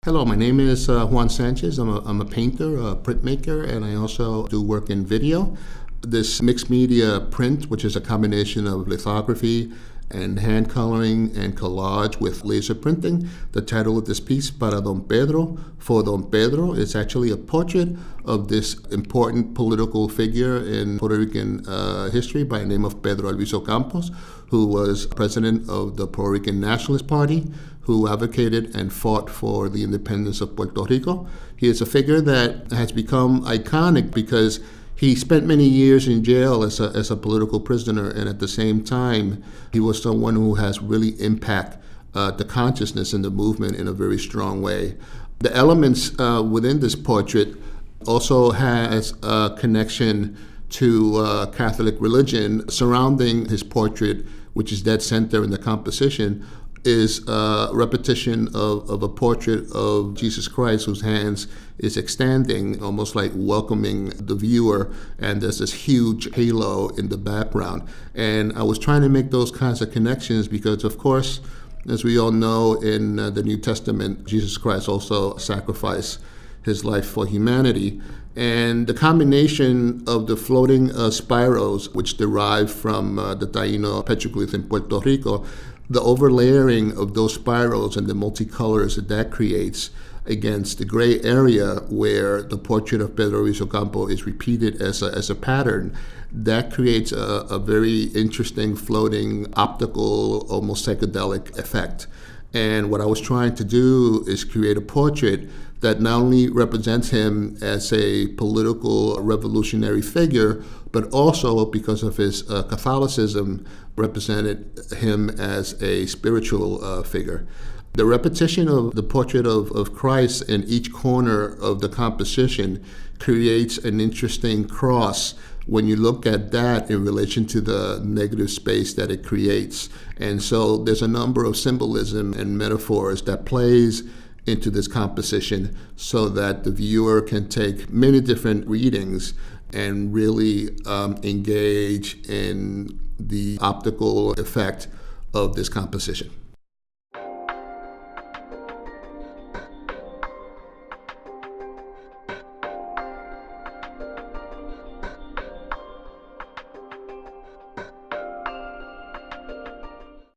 Hello, my name is Juan Sánchez. I'm a painter, a printmaker, and I also do work in video. This mixed media print, which is a combination of lithography and hand coloring and collage with laser printing. The title of this piece, Para Don Pedro, for Don Pedro, is actually a portrait of this important political figure in Puerto Rican history by the name of Pedro Alviso Campos, who was president of the Puerto Rican Nationalist Party, who advocated and fought for the independence of Puerto Rico. He is a figure that has become iconic because he spent many years in jail as a political prisoner, and at the same time, he was someone who has really impacted the consciousness and the movement in a very strong way. The elements within this portrait also has a connection to Catholic religion. Surrounding his portrait, which is dead center in the composition, is a repetition of a portrait of Jesus Christ, whose hands is extending, almost like welcoming the viewer, and there's this huge halo in the background. And I was trying to make those kinds of connections because, of course, as we all know, in the New Testament, Jesus Christ also sacrificed his life for humanity. And the combination of the floating spirals, which derive from the Taino petroglyph in Puerto Rico, the overlayering of those spirals and the multicolors that creates against the gray area where the portrait of Pedro Alviso Campos is repeated as a pattern, that creates a very interesting floating optical, almost psychedelic effect. And what I was trying to do is create a portrait that not only represents him as a political revolutionary figure, but also, because of his Catholicism, represented him as a spiritual figure. The repetition of the portrait of Christ in each corner of the composition creates an interesting cross when you look at that in relation to the negative space that it creates. And so there's a number of symbolism and metaphors that plays into this composition so that the viewer can take many different readings and really engage in the optical effect of this composition.